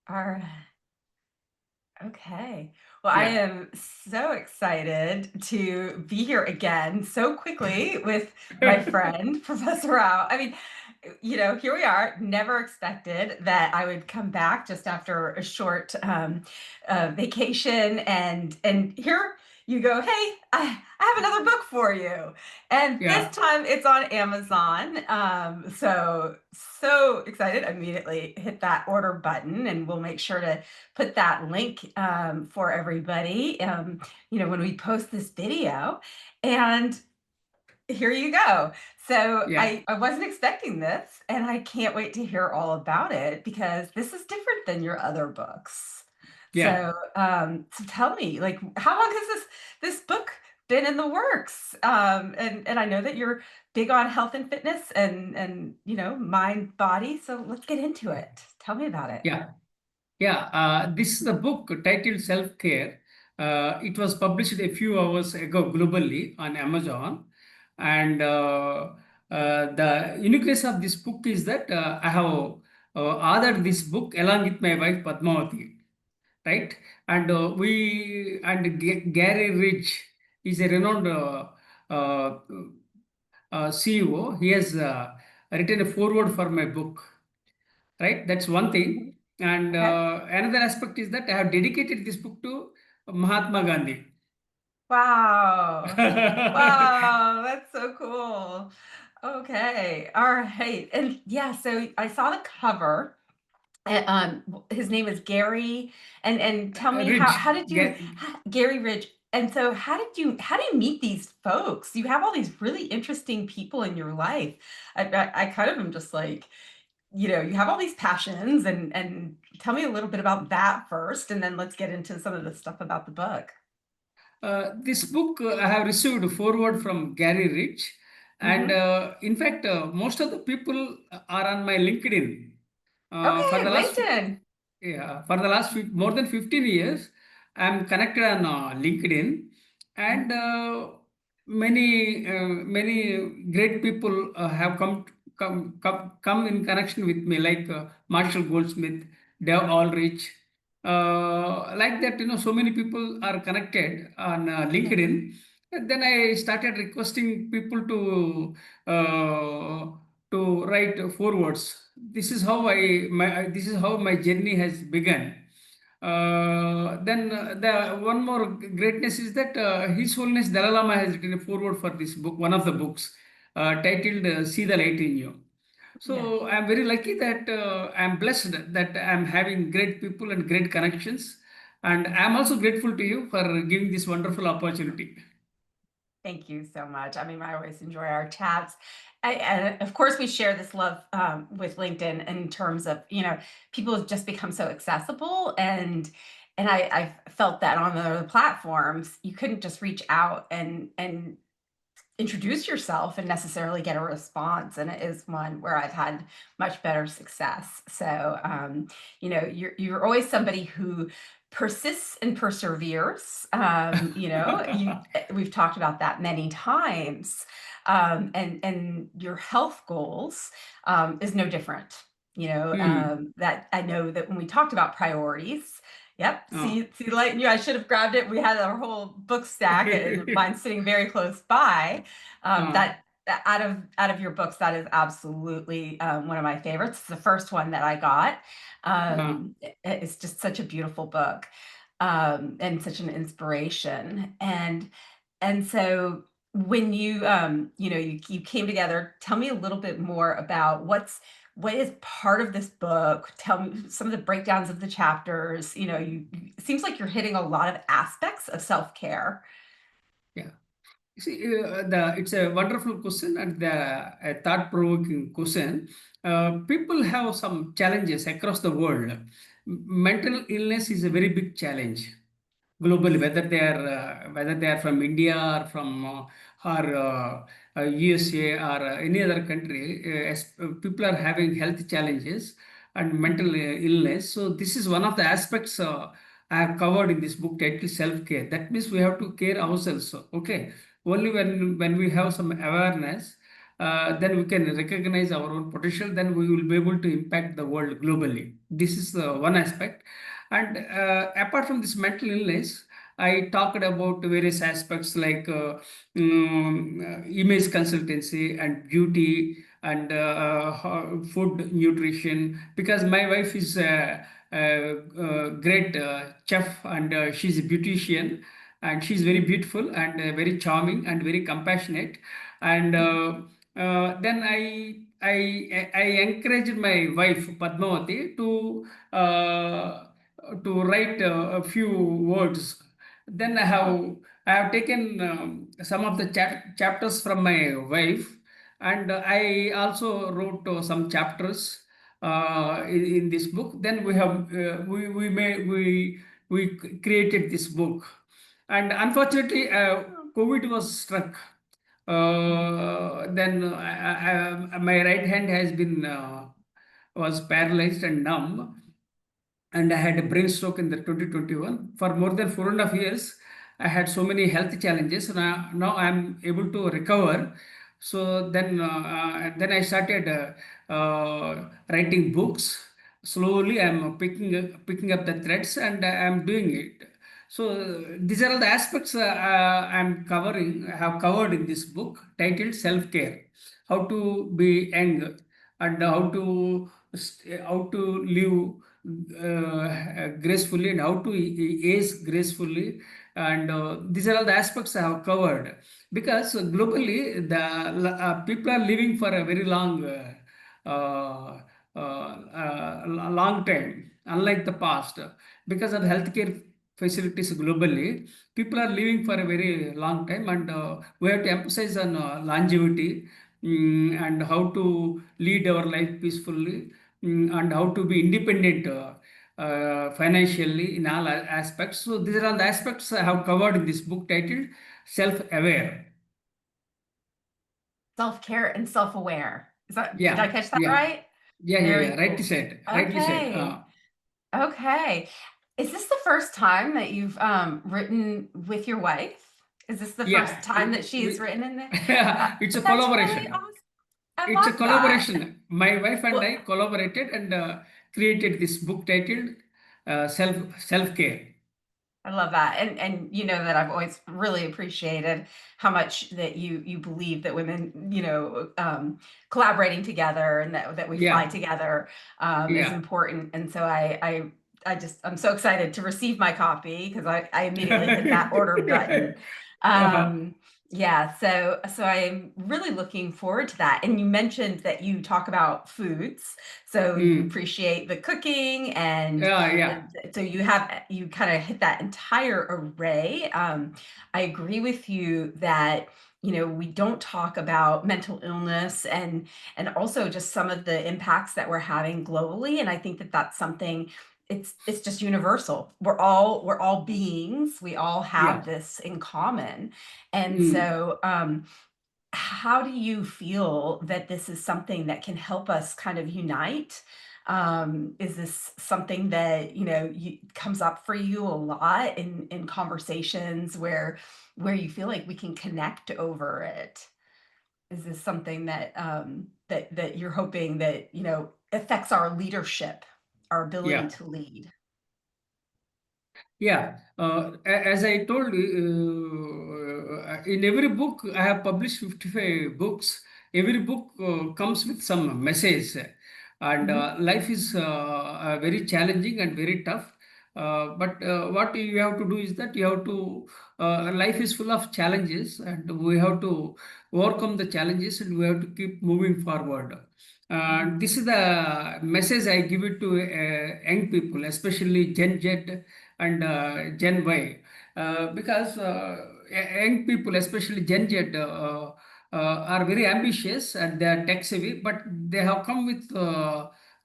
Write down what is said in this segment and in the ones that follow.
All right. Okay. Well, I Yeah. am so excited to be here again so quickly with my friend, Professor Rao. I mean, here we are. Never expected that I would come back just after a short vacation, and here you go. Hey, I have another book for you, and this Yeah. time it's on Amazon. So excited! Immediately hit that order button, and we'll make sure to put that link for everybody. When we post this video, and here you go. So Yeah. I wasn't expecting this, and I can't wait to hear all about it because this is different than your other books. Yeah. So tell me, like, how long has this book been in the works? And I know that you're big on health and fitness and mind body. So let's get into it. Tell me about it. Yeah. Yeah. This is the book titled Self Care. It was published a few hours ago globally on Amazon. And the uniqueness of this book is that I have authored this book along with my wife Padmavati, right? And Gary Rich is a renowned uh, CEO. He has written a foreword for my book, right? That's one thing. And Okay. another aspect is that I have dedicated this book to Mahatma Gandhi. Wow. Wow, that's so cool. Okay. All right. And yeah, so I saw the cover. And, his name is Gary. And tell me Rich. how did you Gary Ridge. And so how do you meet these folks? You have all these really interesting people in your life. I kind of am just like, you have all these passions and tell me a little bit about that first, and then let's get into some of the stuff about the book. This book I have received a forward from Gary Rich, and Hmm. in fact, most of the people are on my LinkedIn. For Okay, the last LinkedIn. Yeah, for the last more than 15 years, I'm connected on LinkedIn, and Mhm. many great people have come in connection with me, like Marshall Goldsmith, Dave Aldrich, like that. So many people are connected on Mhm. LinkedIn. And then I started requesting people to write forwards. This is how my journey has begun. Then the one more greatness is that His Holiness Dalai Lama has written a foreword for this book, one of the books, titled "See the Light in You." Yes. So I'm very lucky that I'm blessed that I'm having great people and great connections, and I'm also grateful to you for giving this wonderful opportunity. Thank you so much. I mean, I always enjoy our chats. And of course, we share this love with LinkedIn in terms of, people have just become so accessible. And I felt that on the other platforms, you couldn't just reach out and introduce yourself and necessarily get a response, and it is one where I've had much better success. So you're always somebody who persists and perseveres. We've talked about that many times. And your health goals is no different. Hmm. That I know that when we talked about priorities. Yep. Oh. See, like I should have grabbed it. We had our whole book stack, and mine's sitting very close by. Ah, That out of your books, that is absolutely one of my favorites. It's the first one that I got. ah. It's just such a beautiful book, and such an inspiration. And so when you came together, tell me a little bit more about what is part of this book. Tell me some of the breakdowns of the chapters. It seems like you're hitting a lot of aspects of self-care. Yeah. See, it's a wonderful question and a thought-provoking question. People have some challenges across the world. Mental illness is a very big challenge globally, whether they are from India or from USA or any other country. People are having health challenges and mental Mhm. illness. So this is one of the aspects I have covered in this book titled Self Care. That means we have to care ourselves. So, okay, only when we have some awareness. then we can recognize our own potential, then we will be able to impact the world globally. This is one aspect. And apart from this mental illness, I talked about various aspects like image consultancy and beauty and food nutrition, because my wife is a great chef, and she's a beautician, and she's very beautiful and very charming and very compassionate. And then I encouraged my wife Padmavati to write a few words. Then Oh, I have taken some of the chapters from my wife, and I also wrote some chapters in this book. Then we created this book, and unfortunately, COVID was struck. Then my right hand has been was paralyzed and numb, and I had a brain stroke in the 2021. For more than 4.5 years, I had so many health challenges. Now I'm able to recover. So then I started writing books. Slowly, I'm picking up the threads, and I'm doing it. So these are all the aspects I have covered in this book titled Self Care: How to Be Young, and how to live gracefully, and how to age gracefully. And these are all the aspects I have covered, because globally people are living for a very uh, long time, unlike the past. Because of healthcare facilities globally, people are living for a very long time, and we have to emphasize on longevity, and how to lead our life peacefully, and how to be independent financially in all aspects. So these are all the aspects I have covered in this book titled Self-Aware. self-care and self-aware. Did I Yeah, catch that yeah, right? yeah. Very Rightly cool. said. Rightly said. Okay. Okay. Is this the first time that you've written with your wife? Is this the first Yeah. time that she's written in there? It's a That's really collaboration. awesome. I It's a love that. collaboration. My wife and Well, I collaborated and created this book titled Self Care. I love that. And you know that I've always really appreciated how much that you believe that women, collaborating together and that we fly Yeah, together is yeah. important. And so I'm so excited to receive my copy because I immediately hit that order button. Uh-huh. Um, yeah, so I'm really looking forward to that. And you mentioned that you talk about foods, so you Mm. appreciate the cooking and Yeah, so you kind of hit that entire array. I agree with you that we don't talk about mental illness and also just some of the impacts that we're having globally. And I think that that's something. It's just universal. We're all beings. We all have yeah. this in common, and Mm. so how do you feel that this is something that can help us kind of unite? Is this something that, comes up for you a lot in conversations where you feel like we can connect over it? Is this something that you're hoping that, affects our leadership, our ability Yeah. to lead? Yeah, as I told you, in every book, I have published 55 books. Every book comes with some message, and Mhm. life is very challenging and very tough. But what you have to do is that you have to, life is full of challenges, and we have to overcome the challenges, and we have to keep moving forward. Mhm. This is the message I give it to young people, especially Gen Z and Gen Y, because young people, especially Gen Z, are very ambitious and they are tech savvy, but they have come with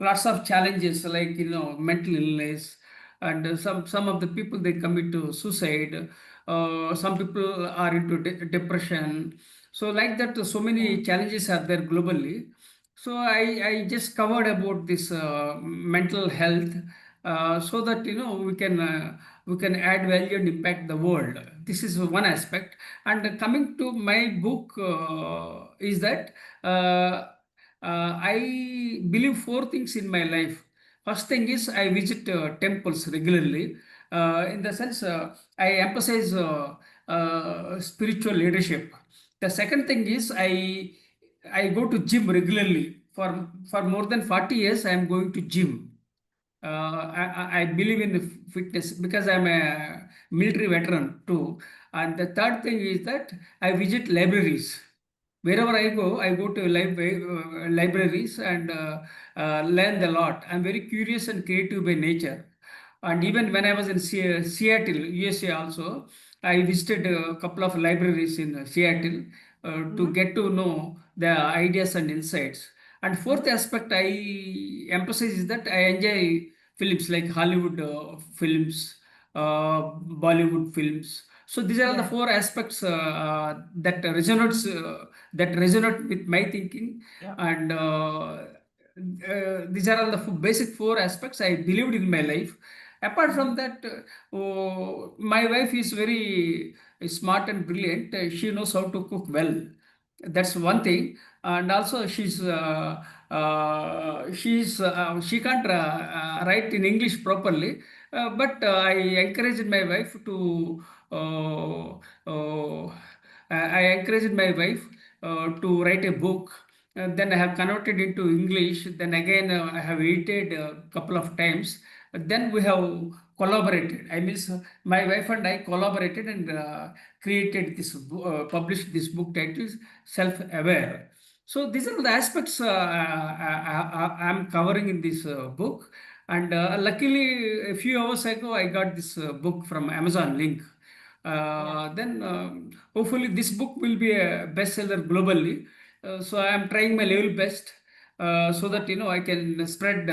lots of challenges like mental illness, and some of the people they commit to suicide. Some people are into depression. So like that, so Yeah. many challenges are there globally. So I just covered about this mental health, so that we can add value and impact the world. This is one aspect. And coming to my book, is that I believe four things in my life. First thing is I visit temples regularly. In the sense, I emphasize spiritual leadership. The second thing is I go to gym regularly. For more than 40 years, I am going to gym. I believe in the fitness because I'm a military veteran too. And the third thing is that I visit libraries. Wherever I go to libraries and learn a lot. I'm very curious and creative by nature. And even when I was in Seattle, USA also, I visited a couple of libraries in Seattle to Hmm. get to know the ideas and insights. And fourth Hmm. aspect I emphasize is that I enjoy films like Hollywood films, Bollywood films. So these are all the Yeah. four aspects that resonate with my thinking, Yep. and these are all the basic four aspects I believed in my life. Apart from Hmm. that, my wife is very smart and brilliant. She knows how to cook well. That's one thing. And also she can't write in English properly. But I encouraged my wife to uh, uh, I encouraged my wife to write a book. Then I have converted into English. Then again, I have edited a couple of times. Then we have collaborated. I mean, my wife and I collaborated and created published this book titled Self-Aware. So these are the aspects I'm covering in this book. And luckily, a few hours ago, I got this book from Amazon link. Yeah. Then hopefully this book will be a bestseller globally. So I am trying my level best so Yeah. that I can spread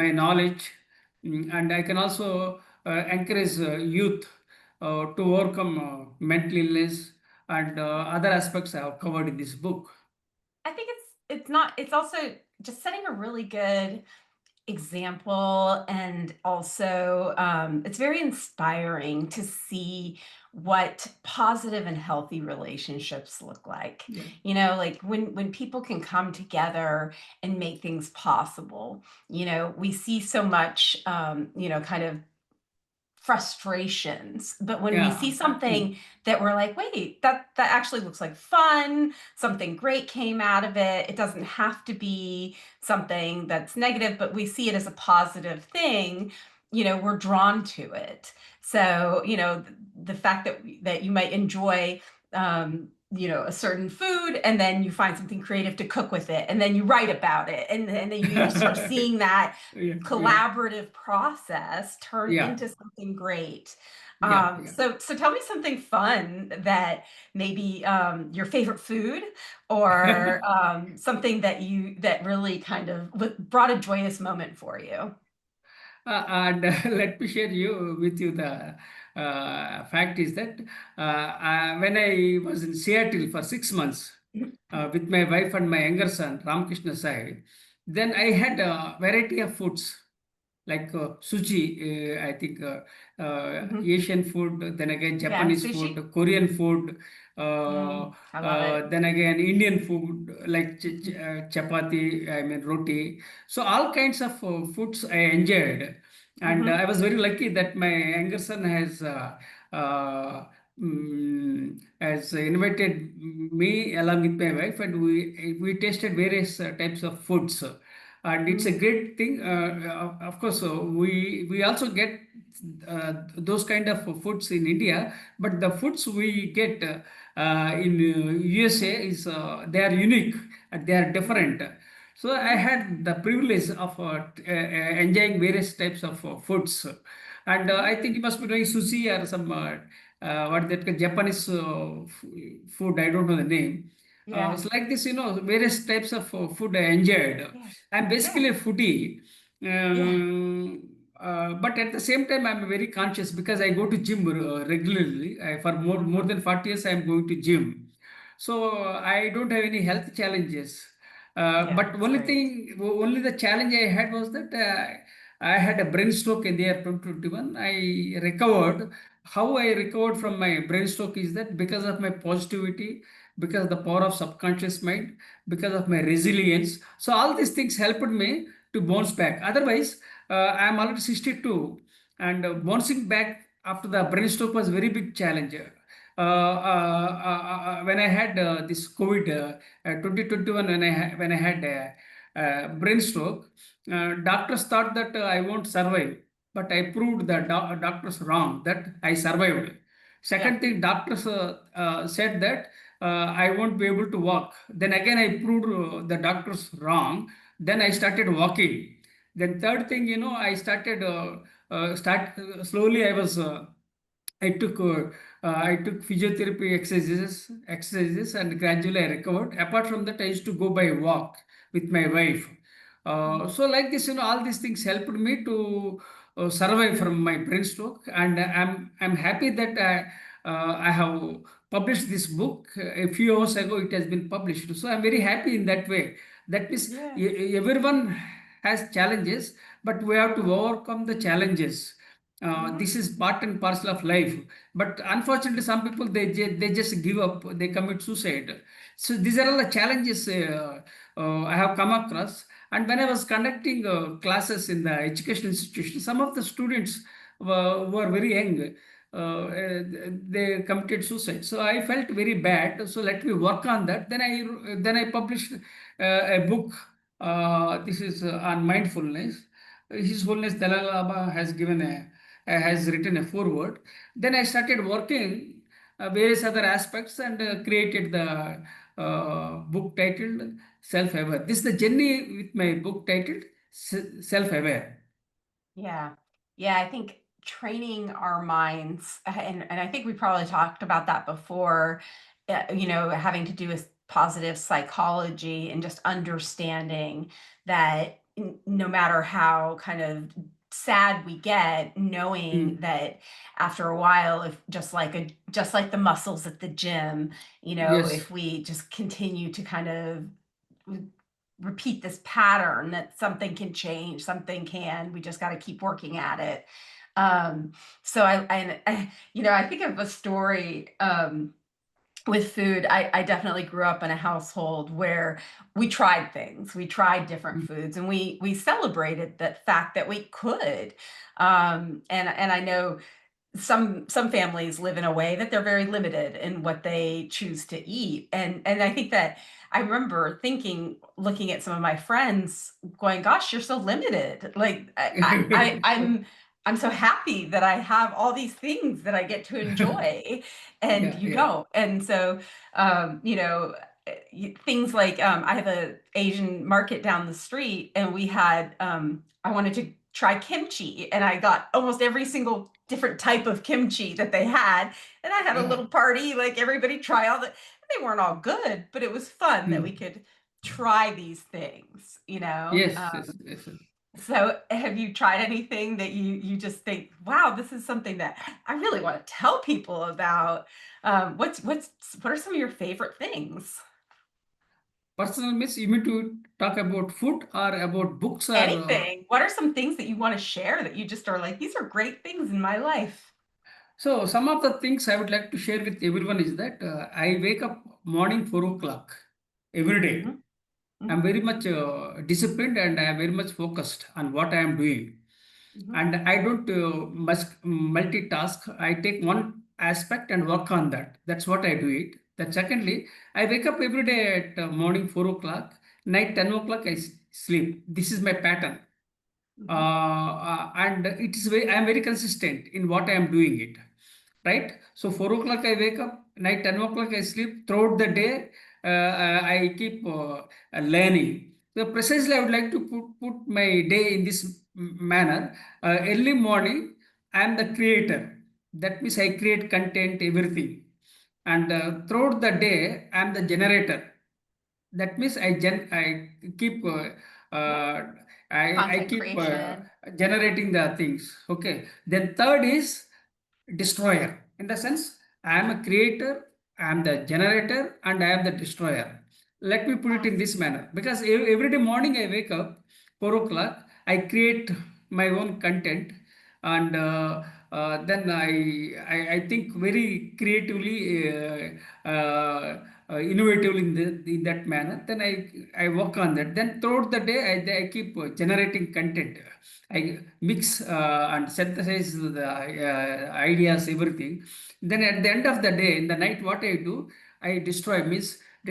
my knowledge. And I can also encourage youth to overcome mental illness and other aspects I have covered in this book. I think it's not, it's also just setting a really good example, and also it's very inspiring to see what positive and healthy relationships look like. Yeah. Like when people can come together and make things possible. We see so much kind of frustrations, but when we Yeah. see something that we're like, wait, that actually looks like fun, something great came out of it, it doesn't have to be something that's negative, but we see it as a positive thing, we're drawn to it. So the fact that you might enjoy a certain food, and then you find something creative to cook with it, and then you write about it, and then you start seeing that Yeah. Yeah. collaborative process turn Yeah. into something great. Yeah. Yeah. So tell me something fun, that maybe your favorite food, or something that really kind of brought a joyous moment for you. And let me share with you the fact is that when I was in Seattle for 6 months with my wife and my younger son, Ramakrishna Sai, then I had a variety of foods like sushi, I think Mhm. Asian food, then again Yeah, Japanese food, sushi. Korean food, uh, I love it. then again Indian food like chapati, I mean roti. So all kinds of foods I enjoyed, and I Hmm. was very lucky that my younger son has invited me along with my wife, and we tasted various types of foods. And it's a Hmm. great thing. Of course, we also get those kind of foods in India, but the foods we get in USA is they are unique and they are Hmm. different. So I Hmm. had the privilege of enjoying various types of foods, and I Hmm. think you must be doing sushi or some what that Japanese food. I don't know the name. Yeah. It's like this, various types of food I enjoyed. Yeah. I'm Yeah. basically a foodie, Yeah. but at the same time, I'm very conscious because I go to gym regularly. For more Hmm. than 40 years, I'm going to gym, so I don't have any health challenges. Yeah, But that's great. only the challenge I had was that I had a brain stroke in the year 2021. I recovered. How I recovered from my brain stroke is that because of my positivity, because of the power of subconscious mind, because of my resilience. So all these things helped me to bounce back. Otherwise, I am already 62, and bouncing back after the brain stroke was very big challenge. When I had this COVID 2021, when I had brain stroke, doctors thought that I won't survive, but I proved the doctors wrong that I survived. Yeah. Second thing, doctors said that I won't be able to walk. Then again, I proved the doctors wrong. Then I started walking. Then third thing, I started slowly. I took physiotherapy exercises, and gradually I recovered. Apart from that, I used to go by walk with my wife. Mhm. So like this, all these things helped me to survive from my brain stroke, and I'm happy that I have published this book a few hours ago. It has been published, so I'm very happy in that way. That means Yeah. everyone has challenges, but we have to overcome the challenges. Mhm. This is part and parcel of life, but unfortunately some people they just give up, they commit suicide. So these are all the challenges I have come across. And when I was conducting classes in the education institution, some of the students were very young. They committed suicide, so I felt very bad. So let me work on that. Then I published a book. This is on mindfulness. His Holiness Dalai Lama has written a foreword. Then I started working various other aspects, and created the book titled Self-Aware. This is the journey with my book titled Self-Aware. Yeah. Yeah, I think training our minds, and I think we probably talked about that before, having to do with positive psychology and just understanding that no matter how kind of sad we get, knowing Mm. that after a while, if just like the muscles at the gym, Yes. if we just continue to kind of repeat this pattern, that something can change, we just got to keep working at it. So I think of a story, with food. I definitely grew up in a household where we tried different Mm. foods, and we celebrated the fact that we could. And I know some families live in a way that they're very limited in what they choose to eat, and I think that I remember thinking, looking at some of my friends, going, gosh, you're so limited. Like I'm so happy that I have all these things that I get to enjoy, and Yeah, you yeah, don't. And so things like, I have a Asian market down the street, and we had I wanted to try kimchi, and I got almost every single different type of kimchi that they had, and I had a yeah. little party, like everybody try all the, they weren't all good, but it was fun that we Mm. could try these things, Yes, yes, yes, yes. so have you tried anything that you just think, wow, this is something that I really want to tell people about? What are some of your favorite things? Personal means you mean to talk about food or about books or Anything. What are some things that you want to share that you just are like, these are great things in my life? so some of the things I would like to share with everyone is that I wake up morning 4 o'clock every day. Mhm, mhm, I'm very much disciplined, and I am very much focused on what I am doing. mhm, And I don't must multitask. I take one aspect and work on that. That's what I do it. Then secondly, I wake up every day at morning 4 o'clock, night 10 o'clock sleep. This is my pattern, mhm. and it is very, I am very consistent in what I am doing it. Right. So 4 o'clock I wake up, night 10 o'clock I sleep. Throughout the day, I keep learning. So precisely, I would like to put my day in this manner. Early morning, I am the creator. That means I create content, everything. And throughout the day, I am the generator. That means I keep Yeah. I Content keep creation. generating the things. Okay. Then third is destroyer. In the sense, I am a creator, I am the generator, and I am the destroyer. Let me put it in Yes. this manner, because every day morning I wake up 4 o'clock. I create my own content, and then I think very creatively, innovatively in that manner. Then I work on that. Then throughout the day, I keep generating content. I mix and synthesize the ideas, everything. Then at the end of the day, in the night, what I do, I destroy means I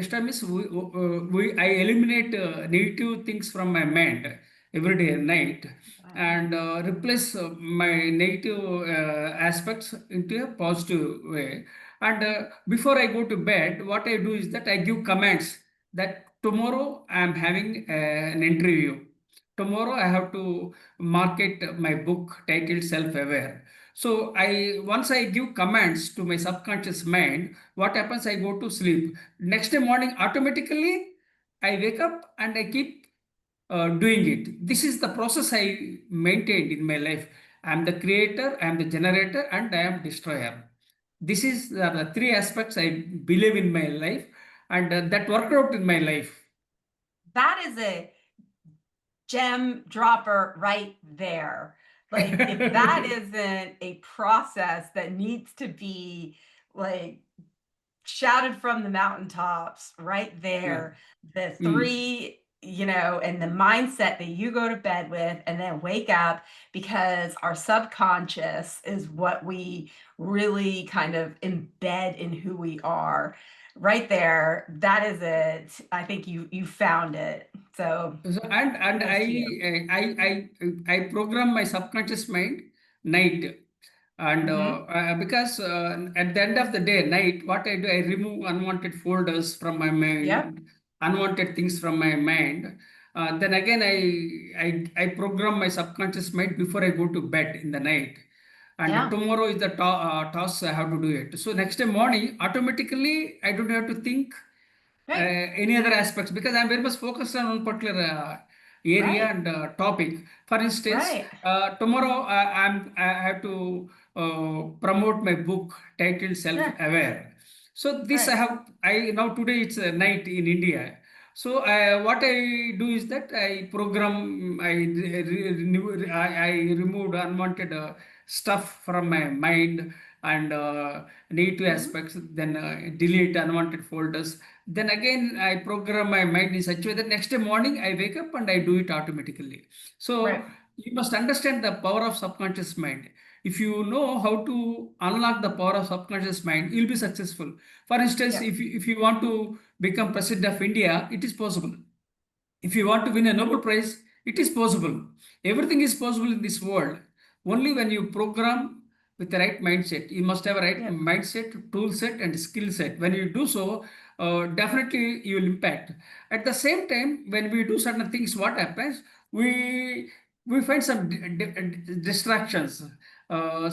eliminate negative things from my mind every day and night, Wow. and replace my negative aspects into a positive way. And before I go to bed, what I do is that I give commands that tomorrow I am having an interview. Tomorrow I have to market my book titled Self Aware. So I once I give commands to my subconscious mind, what happens? I go to sleep. Next day morning, automatically I wake up and I keep doing it. This is the process I maintained in my life. I am the creator, I am the generator, and I am destroyer. This is the three aspects I believe in my life, and that worked out in my life. That is a gem dropper right there. Like, if that isn't a process that needs to be like shouted from the mountaintops right Yeah. there, the Mm. three, and the mindset that you go to bed with and then wake up, because our subconscious is what we really kind of embed in who we are. Right there, that is it. I think you found it. So So, and kudos to you. I program my subconscious mind night. And Hmm. because at the end of the day, night, what I do, I remove unwanted folders from my Yep. mind, unwanted things from my mind. Then again, I program my subconscious mind before I go to bed in the night. And Yeah. tomorrow is the task I have to do it. So next day morning, automatically, I don't have to think Right. any other aspects, because I'm very much focused on one particular area Right. and topic. For instance, Right. tomorrow I have to promote my book titled Self Yeah. Aware. So this Right. I now today it's night in India. So what I do is that I program, I removed unwanted stuff from my mind, and negative Hmm. aspects, then delete unwanted folders. Then again, I program my mind in such a way that next day morning I wake up and I do it automatically. So Right. you must understand the power of subconscious mind. If you know how to unlock the power of subconscious mind, you'll be successful. For instance, Yep. if you want to become president of India, it is possible. If you want to win a Nobel Prize, it is possible. Everything is possible in this world. Only when you program with the right mindset. You must have a right Yep. mindset, tool set, and skill set. When you do so, definitely you will impact. At the same time, when we do certain things, what happens? We find some distractions.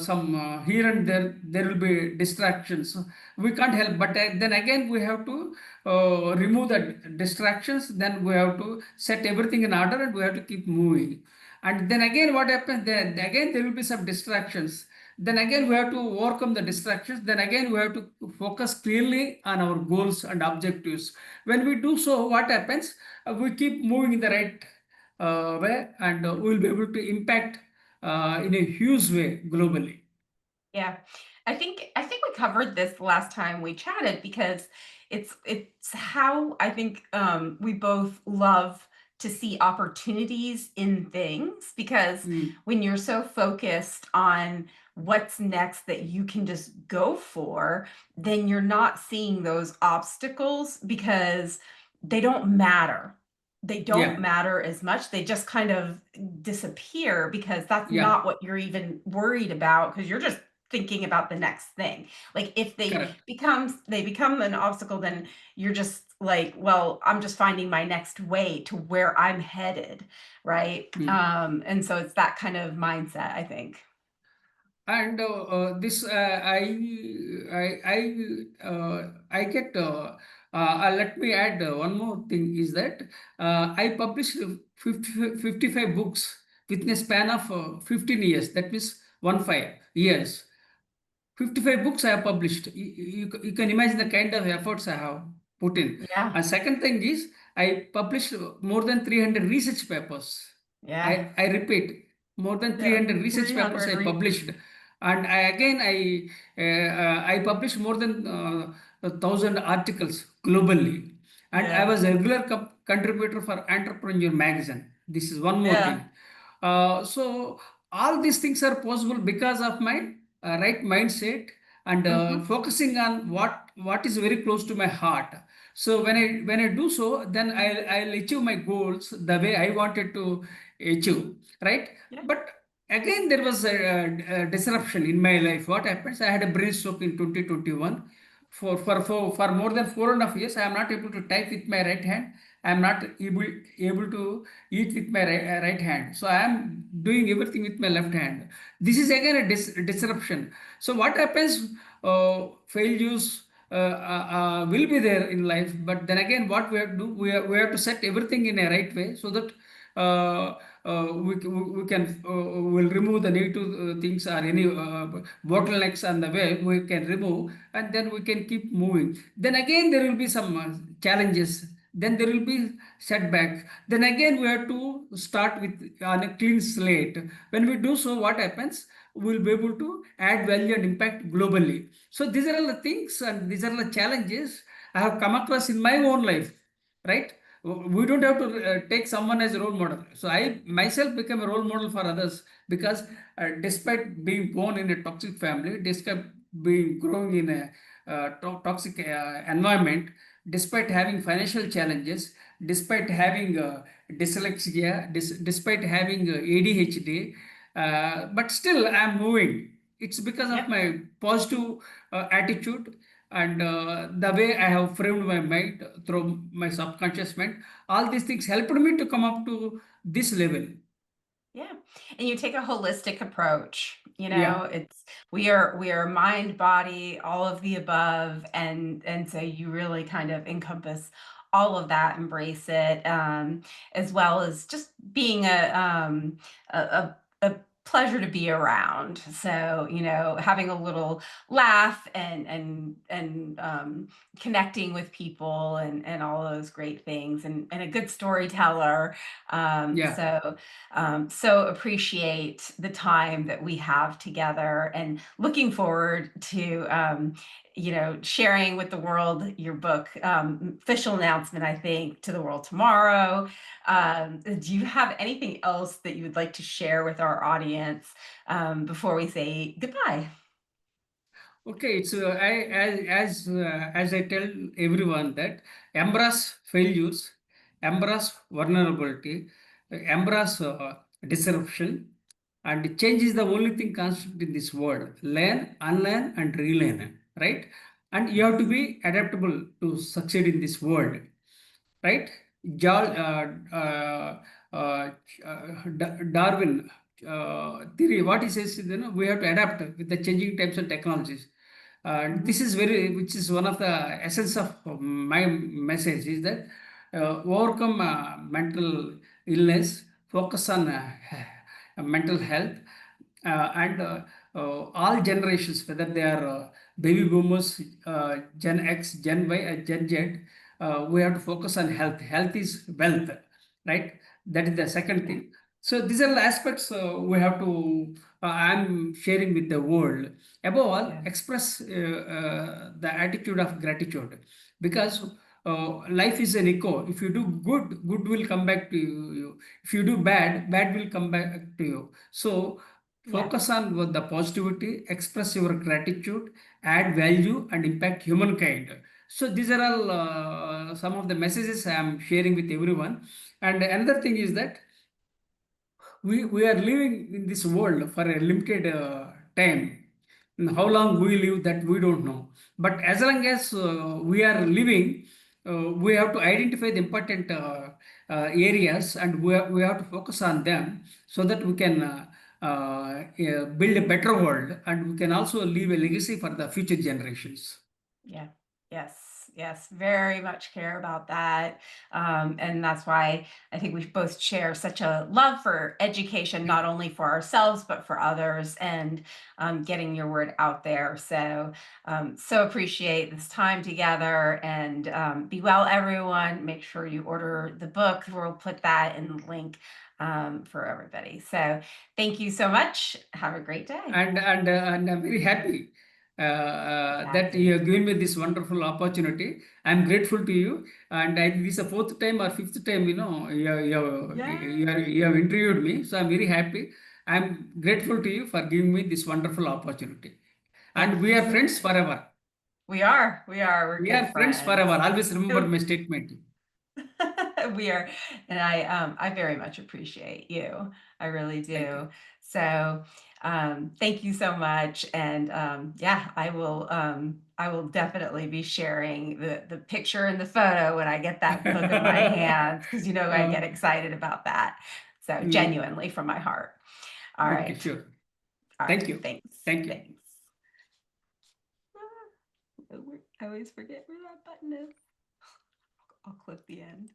Some here and there will be distractions. We can't help, but then again we have to remove the distractions. Then we have to set everything in order, and we have to keep moving. And then again, what happens? Then again there will be some distractions. Then again we have to overcome the distractions. Then again we have to focus clearly on our goals and objectives. When we do so, what happens? We keep moving in the right way, and we will be able to impact in a huge way globally. Yeah. I think we covered this the last time we chatted, because it's how I think we both love to see opportunities in things, because Mm. when you're so focused on what's next that you can just go for, then you're not seeing those obstacles because they don't matter. They don't Yeah, matter as much. They just kind of disappear because that's yeah, not what you're even worried about, because you're just thinking about the next thing. Like, if correct. they become an obstacle, then you're just like, well, I'm just finding my next way to where I'm headed, right? Mm. And so it's that kind of mindset, I think. And this I get. Let me add one more thing is that I published 55 books within a span of 15 years. That means 15 years. 55 books I have published. You can imagine the kind of efforts I have put in. Yeah. And second thing is, I published more than 300 research papers. Yeah. I repeat, More than Yeah, 300 research papers 300 I re published, and I published more than 1,000 articles globally, and I yeah, was a regular contributor for Entrepreneur magazine. This is one more yeah. thing. So all these things are possible because of my right mindset and Mhm. focusing on what is very close to my heart. So when I do so, then I'll achieve my goals the way I wanted to achieve, right? Yeah. But again, there was a disruption in my life. What happens? I had a brain stroke in 2021. For more than 4.5 years, I am not able to type with my right hand. I am not able to eat with my right hand. So I am doing everything with my left hand. This is again a disruption. So what happens? Failures will be there in life, but then again, what we have to do, we have to set everything in a right way so that uh, we can will remove the negative things or any bottlenecks on the way we can remove, and then we can keep moving. Then again there will be some challenges, then there will be setback, then again we have to start with on a clean slate. When we do so, what happens? We will be able to add value and impact globally. So these are all the things and these are the challenges I have come across in my own life, right? We don't have to take someone as a role model. So I myself became a role model for others because despite being born in a toxic family, despite being growing in a toxic environment, despite having financial challenges, despite having dyslexia, despite having ADHD, but still I'm moving. It's because of Yep. my positive attitude and the way I have framed my mind through my subconscious mind. All these things helped me to come up to this level. Yeah. And you take a holistic approach. Yeah. It's we are mind, body, all of the above, and so you really kind of encompass all of that, embrace it, as well as just being a pleasure to be around. So, having a little laugh and connecting with people and all those great things and a good storyteller. Um, Yeah. so so appreciate the time that we have together and looking forward to sharing with the world your book, official announcement, I think, to the world tomorrow. Do you have anything else that you would like to share with our audience before we say goodbye? Okay, it's as I tell everyone that embrace failures, embrace vulnerability, embrace disruption, and change is the only thing constant in this world. Learn, unlearn, and relearn. Right, and you have to Yes. be adaptable to succeed in this world, right? Jarl, Darwin theory, what he says is, we have to adapt with the changing times and technologies. This Mhm. is which is one of the essence of my message is that overcome mental illness, focus on mental health, and all generations, whether they are baby boomers, Gen X, Gen Y, Gen Z, we have to focus on health. Health is wealth, right? That is the second Yeah. thing. So these are the aspects we have to. I'm sharing with the world. Above all, Yeah. express the attitude of gratitude, because life is an echo. If you do good, good will come back to you. If you do bad, bad will come back to you. So Yeah. focus on the positivity, express your gratitude, add value, and impact humankind. So these are all some of the messages I am sharing with everyone. And another thing is that we are living in this world for a limited time. And how long we live, that we don't know. But as long as we are living, we have to identify the important areas, and we have to focus on them so that we can build a better world, and we can also leave a legacy for the future generations. Yeah. Yes. Yes. Very much care about that. And that's why I think we both share such a love for education, not only for ourselves, but for others and getting your word out there. So appreciate this time together and be well, everyone. Make sure you order the book. We'll put that in the link for everybody. So thank you so much. Have a great day. And I'm very happy that you Exactly. have given me this wonderful opportunity. I'm grateful to you, and I think this is the fourth time or fifth time, Yes. you have interviewed me. So I'm very happy. I'm grateful to you for giving me this wonderful opportunity. And Thank we you are so friends much. forever. We are. We are. We're We good are friends forever. friends. Always remember my statement. We are, and I very much appreciate you. I really Thank you. do. So thank you so much. And yeah, I will definitely be sharing the picture and the photo when I get that book in my hands, because you know I Uh, get excited about that. So mm, genuinely from my heart. All okay, right. sure. All Thank right. you. Thanks. Thank you. Thanks. I always forget where that button is. I'll clip the end.